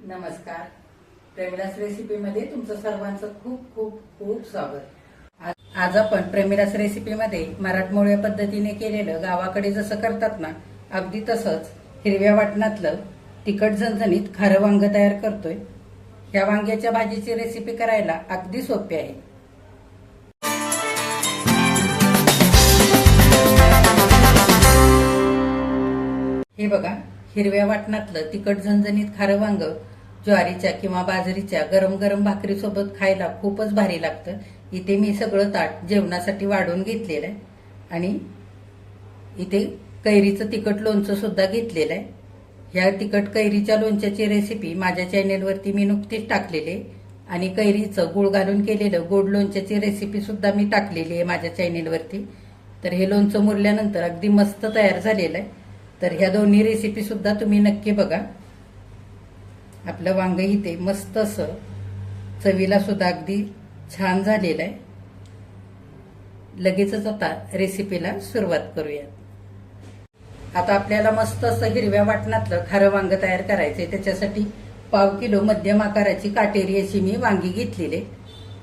नमस्कार. प्रेमिलास रेसिपीमध्ये तुमचं सर्वांचं खूप खूप खूप स्वागत. आज आपण प्रेमिलास रेसिपीमध्ये मराठमोळ्या पद्धतीने केलेलं गावाकडे जसं करतात ना, अगदी तसंच हिरव्या वाटणातलं तिखट झणझणीत खारं वांग तयार करतोय. ह्या वांग्याच्या भाजीची रेसिपी करायला अगदी सोपी आहे. हे बघा, हिरव्या वाटणातलं तिखट झणझणीत खारं वांग ज्वारीच्या किंवा बाजरीच्या गरम गरम भाकरीसोबत खायला खूपच भारी लागतं. इथे मी सगळं ताट जेवणासाठी वाढून घेतलेलं आहे आणि इथे कैरीचं तिखट लोणचं सुद्धा घेतलेलं आहे. ह्या तिखट कैरीच्या लोणच्याची रेसिपी माझ्या चॅनेलवरती मी नुकतीच टाकलेली आहे आणि कैरीचं गुळ घालून केलेलं गोड लोणच्याची रेसिपी सुद्धा मी टाकलेली आहे माझ्या चॅनेलवरती. तर हे लोणचं मुरल्यानंतर अगदी मस्त तयार झालेलं आहे. तर ह्या दोन्ही रेसिपी सुद्धा तुम्ही नक्की बघा. आपलं वांग इथे मस्त असं चवीला सुद्धा अगदी छान झालेलं आहे. लगेचच आता रेसिपीला सुरुवात करूया. आता आपल्याला मस्त असं हिरव्या वाटणातलं खारं वांग तयार करायचंय. त्याच्यासाठी 1/2 किलो मध्यम आकाराची काटेरी अशी मी वांगी घेतलेली.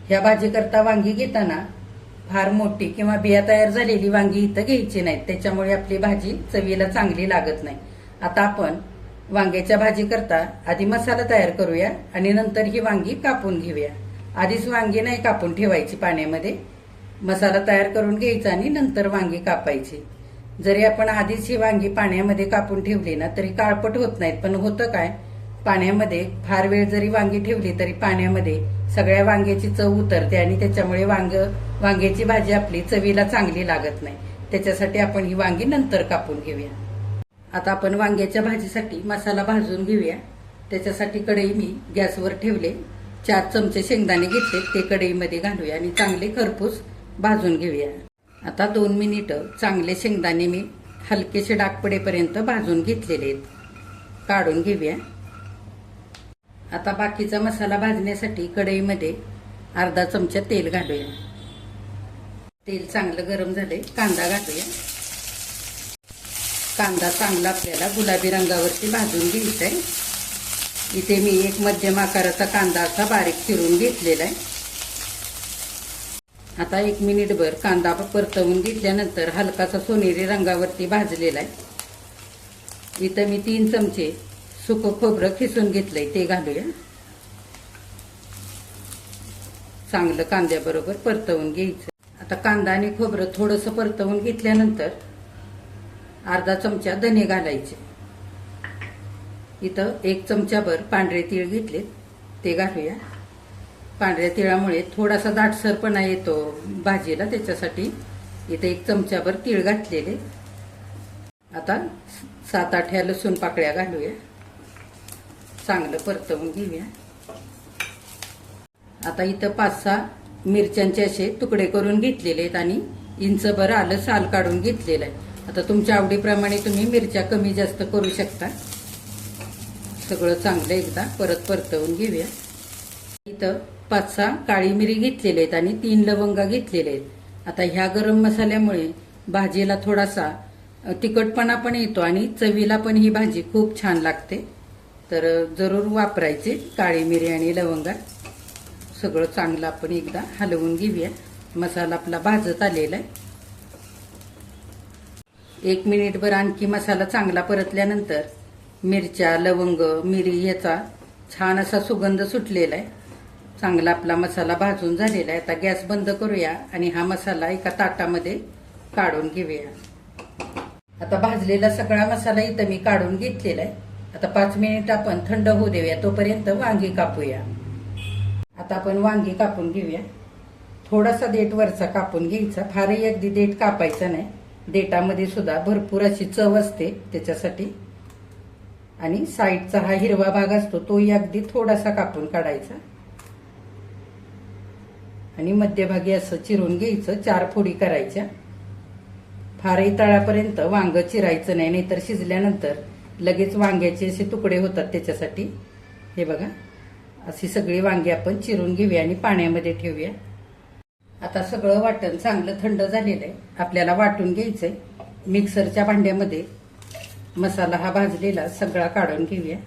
ह्या भाजी करता वांगी घेताना फार मोठी किंवा बिया तयार झालेली वांगी इथं घ्यायची नाहीत, त्याच्यामुळे आपली भाजी चवीला चांगली लागत नाही. आता आपण वांग्याच्या भाजी करता आधी मसाला तयार करूया आणि नंतर ही वांगी कापून घेऊया. आधीच वांगी नाही कापून ठेवायची पाण्यामध्ये, मसाला तयार करून घ्यायचा आणि नंतर वांगी कापायची. जरी आपण आधीच ही वांगी पाण्यामध्ये कापून ठेवली ना तरी काळपट होत नाहीत. पण होतं काय, पाण्यामध्ये फार वेळ जरी वांगी ठेवली तरी पाण्यामध्ये सगळ्या वांग्याची चव उतरते आणि त्याच्यामुळे वांग्याची भाजी आपली चवीला चांगली लागत नाही. त्याच्यासाठी आपण ही वांगी नंतर कापून घेऊया. आता आपण वांग्याच्या भाजीसाठी मसाला भाजून घेऊया. त्याच्यासाठी कढई मी गॅसवर ठेवले. 4 चमचे शेंगदाणे घेतले, ते कढईमध्ये घालूया आणि चांगले खरपूस भाजून घेऊया. आता 2 मिनिटं चांगले शेंगदाणे मी हलकेसे डाग पडेपर्यंत भाजून घेतलेले आहेत. काढून घेऊया. आता बाकीचा मसाला भाजण्यासाठी कढईमध्ये अर्धा चमचा तेल घालूया. तेल चांगलं गरम झाले, कांदा घालूया. कांदा चांगला आपल्याला गुलाबी रंगावरती भाजून घ्यायचा आहे. इथे मी एक मध्यम आकाराचा कांदा असा बारीक चिरून घेतलेला आहे. आता 1 मिनिटभर कांदा परतवून घेतल्यानंतर हलकासा सोनेरी रंगावरती भाजलेला आहे. इथं मी 3 चमचे सुकं खोबरं खिसून घेतलंय, ते घालूया. चांगलं कांद्याबरोबर परतवून घ्यायचं. आता कांदा आणि खोबरं थोडंसं परतवून घेतल्यानंतर अर्धा चमचा धने घालायचे. इथं 1 चमचाभर पांढरे तीळ घेतलेत, ते घालूया. पांढऱ्या तिळामुळे थोडासा दाटसरपणा येतो भाजीला, त्याच्यासाठी इथं 1 चमचाभर तीळ घातलेले. आता 7-8 लसूण पाकळ्या घालूया. चांगलं परतवून घेऊया. आता इथं 5-6 मिरच्यांचे असे तुकडे करून घेतलेले आहेत आणि इंचभर आलं साल काढून घेतलेलं आहे. आता तुमच्या आवडीप्रमाणे तुम्ही मिरच्या कमी जास्त करू शकता. सगळं चांगलं एकदा परत परतवून घेऊया. इथं 5-6 काळी मिरी घेतलेले आहेत आणि 3 लवंगा घेतलेले आहेत. आता ह्या गरम मसाल्यामुळे भाजीला थोडासा तिखटपणा पण येतो आणि चवीला पण ही भाजी खूप छान लागते. तर जरूर वापरायचे काळी मिरी आणि लवंगा. सगळं चांगलं आपण एकदा हलवून घेऊया. मसाला आपला भाजत आलेला आहे. 1 मिनिटभर आणखी मसाला चांगला परतल्यानंतर मिरच्या, लवंग, मिरी याचा छान असा सुगंध सुटलेला आहे. चांगला आपला मसाला भाजून झालेला आहे. आता गॅस बंद करूया आणि हा मसाला एका ताटामध्ये काढून घेऊया. आता भाजलेला सगळा मसाला इथं मी काढून घेतलेला आहे. आता 5 मिनिट आपण थंड होऊ देऊया, तोपर्यंत वांगी कापूया. आता आपण वांगी कापून घेऊया. थोडासा देठ वरचा कापून घ्यायचा, फारही अगदी देठ कापायचा नाही. देठामध्ये सुद्धा भरपूर अशी चव असते त्याच्यासाठी. आणि साईडचा हा हिरवा भाग असतो तोही अगदी थोडासा कापून काढायचा आणि मध्यभागी असं चिरून घ्यायचं. 4 फोडी करायच्या. फारही तळापर्यंत वांग चिरायचं नाही, नाहीतर शिजल्यानंतर लगेच वांग्याचे असे तुकडे होतात. त्याच्यासाठी हे बघा, अशी सगळी वांगी आपण चिरून घेऊया आणि पाण्यामध्ये ठेवूया. आता सगळं वाटण चांगलं थंड झालेलं आहे. आपल्याला वाटून घ्यायचंय. मिक्सरच्या भांड्यामध्ये मसाला हा भाजलेला सगळा काढून घेऊया.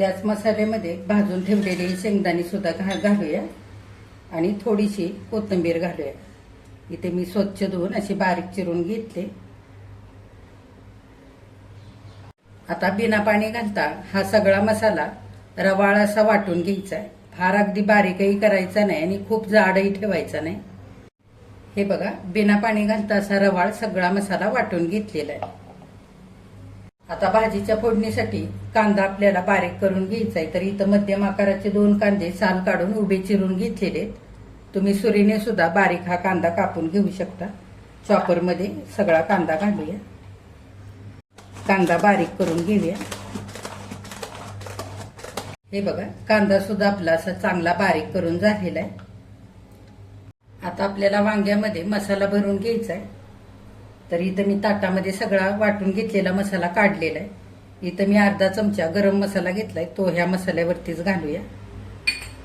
त्याच मसाल्यामध्ये भाजून ठेवलेली शेंगदाणे सुद्धा घालूया आणि थोडीशी कोथिंबीर घालूया. इथे मी स्वच्छ धुवून अशी बारीक चिरून घेतले. आता बिना पाणी घालता हा सगळा मसाला रवाळ असा वाटून घ्यायचा आहे. फार अगदी बारीकही करायचा नाही आणि खूप जाडही ठेवायचा नाही. हे बघा, बिना पाणी घालता असा रवाळ सगळा मसाला वाटून घेतलेला आहे. आता भाजीच्या फोडणीसाठी कांदा आपल्याला बारीक करून घ्यायचा आहे. तर इथं मध्यम आकाराचे 2 कांदे साल काढून उभे चिरून घेतलेले. तुम्ही सुरीने सुद्धा बारीक हा कांदा कापून घेऊ शकता. चॉपरमध्ये सगळा कांदा घालूया. कांदा बारीक करून घेऊया. हे बघा, कांदा सुद्धा आपला असा चांगला बारीक करून झालेला आहे. आता आपल्याला वांग्यामध्ये मसाला भरून घ्यायचा आहे. तर इथं मी ताटामध्ये सगळा वाटून घेतलेला मसाला काढलेला आहे. इथं मी अर्धा चमचा गरम मसाला घेतलाय, तो ह्या मसाल्यावरतीच घालूया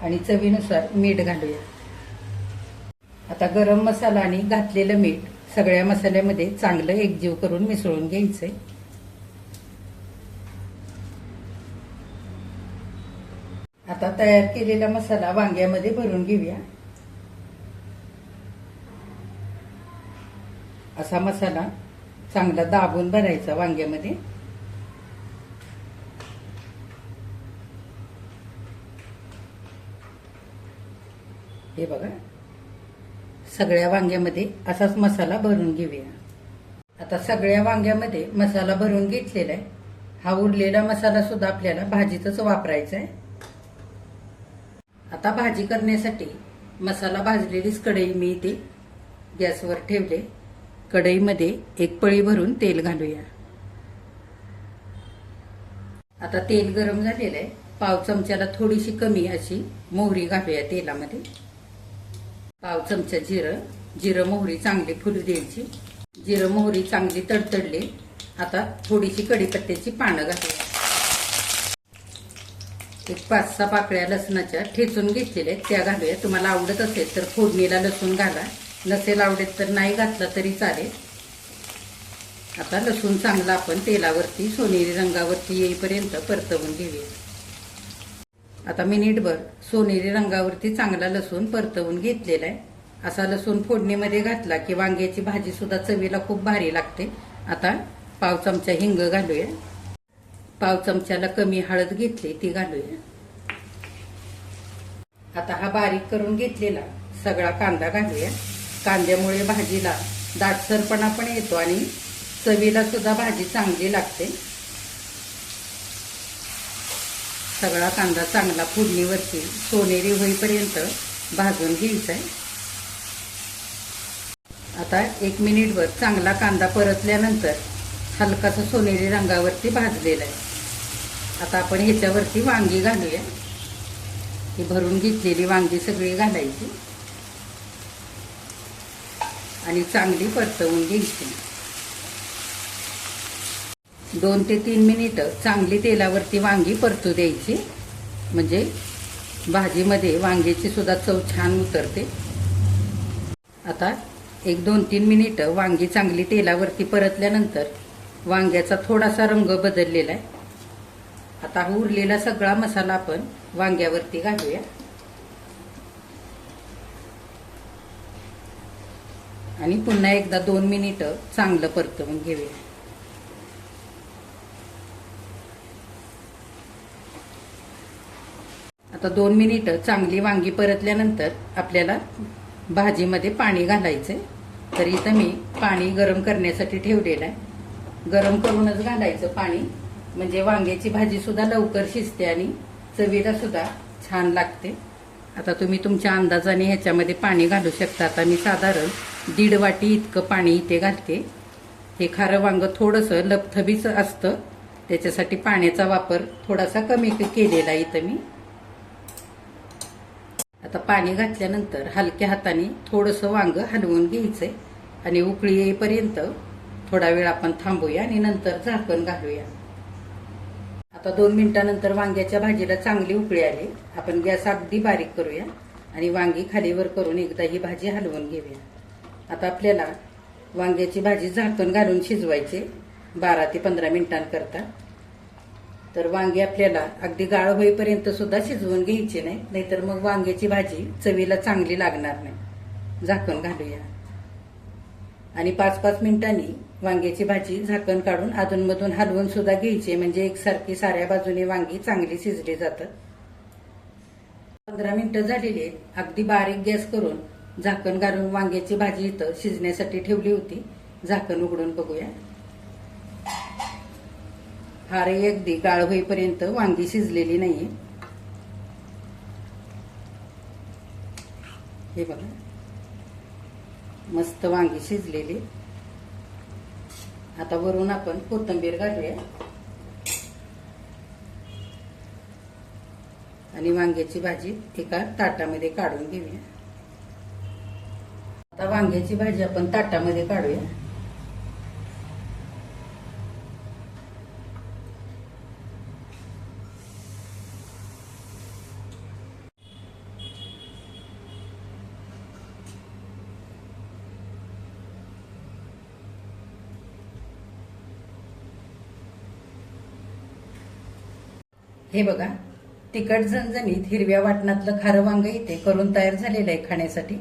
आणि चवीनुसार मीठ घालूया. आता गरम मसाला आणि घातलेलं मीठ सगळ्या मसाल्यामध्ये चांगलं एकजीव करून मिसळून घ्यायचंय. आता तयार केलेला मसाला वांग्यामध्ये भरून घेऊया. असा मसाला चांगला दाबून भरायचा वांग्यामध्ये. हे बघा, सगळ्या वांग्यामध्ये असाच मसाला भरून घेऊया. आता सगळ्या वांग्यामध्ये मसाला भरून घेतलेला आहे. हा उरलेला मसाला सुद्धा आपल्याला भाजीतच वापरायचा आहे. आता भाजी करण्यासाठी मसाला भाजलेलीच कढई मी इथे गॅसवर ठेवले. कढईमध्ये 1 पळी भरून तेल घालूया. आता तेल गरम झालेलं आहे. पाव चमच्याला थोडीशी कमी अशी मोहरी घालूया तेलामध्ये. पाव चमचा जिरं मोहरी चांगली फुलू द्यायची. जिरं मोहरी चांगली तडतडली. आता थोडीशी कढीपत्त्याची पानं घालूया. 5-6 पाकळ्या लसणाच्या ठेचून घेतलेल्या त्या घालूया. तुम्हाला आवडत असेल तर फोडणीला लसूण घाला, नसेल आवडत तर नाही घातला तरी चालेल. आता लसूण चांगला आपण तेलावरती सोनेरी रंगावरती येईपर्यंत परतवून घेऊया. आता मिनिटभर सोनेरी रंगावरती चांगला लसूण परतवून घेतलेला आहे. असा लसूण फोडणीमध्ये घातला की वांग्याची भाजी सुद्धा चवीला खूप भारी लागते. आता पाव चमचा हिंग घालूया. पाव चमच्याला कमी हळद घेतली, ती घालूया. आता हा बारीक करून घेतलेला सगळा कांदा घालूया. कांद्यामुळे भाजीला दाटसरपणा पण येतो आणि चवीला सुद्धा भाजी चांगली लागते. सगळा कांदा चांगला फोडणीवरती सोनेरी होईपर्यंत भाजून घ्यायचा आहे. आता 1 मिनिटभर चांगला कांदा परतल्यानंतर हलकासा सोनेरी रंगावरती भाजलेला आहे. आता आपण ह्याच्यावरती वांगी घालूया. ही भरून घेतलेली वांगी सगळी घालायची आणि चांगली परतवून घ्यायची. 2 ते 3 मिनिटं चांगली तेलावरती वांगी परतू द्यायची. म्हणजे भाजीमध्ये वांग्याची सुद्धा चव छान उतरते. आता 1-2-3 मिनिटं वांगी चांगली तेलावरती परतल्यानंतर वांग्याचा थोडासा रंग बदललेला आहे. आता उरलेला सगळा मसाला आपण वांग्यावरती घालूया आणि पुन्हा एकदा 2 मिनिटं चांगलं परतवून घेऊया. आता 2 मिनिटं चांगली वांगी परतल्यानंतर आपल्याला भाजीमध्ये पाणी घालायचंय. तर इथं मी पाणी गरम करण्यासाठी ठेवलेलं आहे. गरम करूनच घालायचं पाणी, म्हणजे वांग्याची भाजी सुद्धा लवकर शिजते आणि चवीला सुद्धा छान लागते. आता तुम्ही तुमच्या अंदाजाने ह्याच्यामध्ये पाणी घालू शकता. आता मी साधारण 1.5 वाटी इतकं पाणी इथे घालते. हे खारं वांग थोडंसं लपथबीच असतं, त्याच्यासाठी पाण्याचा वापर थोडासा कमी केलेला इथं मी. आता पाणी घातल्यानंतर हलक्या हाताने थोडंसं वांग हलवून घ्यायचंय आणि उकळी येईपर्यंत थोडा वेळ आपण थांबूया आणि नंतर झाकण घालूया. आता 2 मिनिटांनंतर वांग्याच्या भाजीला चांगली उकळी आली. आपण गॅस अगदी बारीक करूया आणि वांगी खालीवर करून एकदा ही भाजी हलवून घेऊया. आता आपल्याला वांग्याची भाजी झाकण घालून शिजवायची 12 ते 15 मिनिटांकरता. तर वांगी आपल्याला अगदी गाळ होईपर्यंत सुद्धा शिजवून घ्यायची नाही, नाहीतर मग वांग्याची भाजी चवीला चांगली लागणार नाही. झाकण घालूया आणि 5-5 मिनिटांनी वांग्याची भाजी झाकण काढून अधूनमधून हलवून सुद्धा घ्यायची, म्हणजे एकसारखी साऱ्या बाजूने वांगी चांगली शिजली जातात. 15 मिनिटं झालेली आहेत. अगदी बारीक गॅस करून झाकण घालून वांग्याची भाजी इथं शिजण्यासाठी ठेवली होती. झाकण उघडून बघूया. फारही अगदी गाळ होईपर्यंत वांगी शिजलेली नाहीये. हे बघा, मस्त वांगी शिजलेली. आता वरून आपण कोथिंबीर घालूया आणि वांग्याची भाजी एका ताटामध्ये काढून घेऊया. आता वांग्याची भाजी आपण ताटामध्ये काढूया. हे बघा, तिखट झणझणीत हिरव्या वाटणातलं खारं वांग इथे करून तयार झालेलं आहे खाण्यासाठी.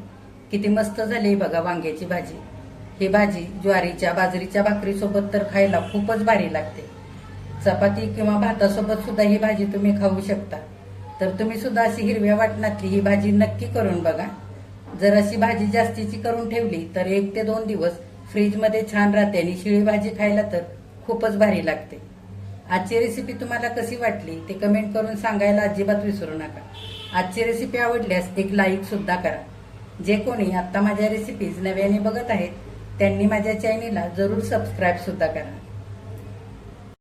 किती मस्त झाली बघा वांग्याची भाजी. ही भाजी ज्वारीच्या बाजरीच्या भाकरीसोबत तर खायला खूपच भारी लागते. चपाती किंवा भातासोबत सुद्धा ही भाजी तुम्ही खाऊ शकता. तर तुम्ही सुद्धा अशी हिरव्या वाटणातली ही भाजी नक्की करून बघा. जर अशी भाजी जास्तीची करून ठेवली तर 1 ते 2 दिवस फ्रीजमध्ये छान राहते आणि शिळी भाजी खायला तर खूपच भारी लागते. आजची रेसिपी तुम्हाला कशी वाटली ते कमेंट करून सांगायला अजिबात विसरू नका. आजची रेसिपी आवडल्यास एक लाईक सुद्धा करा. जे कोणी आता माझ्या रेसिपीज नव्याने बघत आहेत त्यांनी माझ्या चॅनेलला जरूर सबस्क्राईब सुद्धा करा.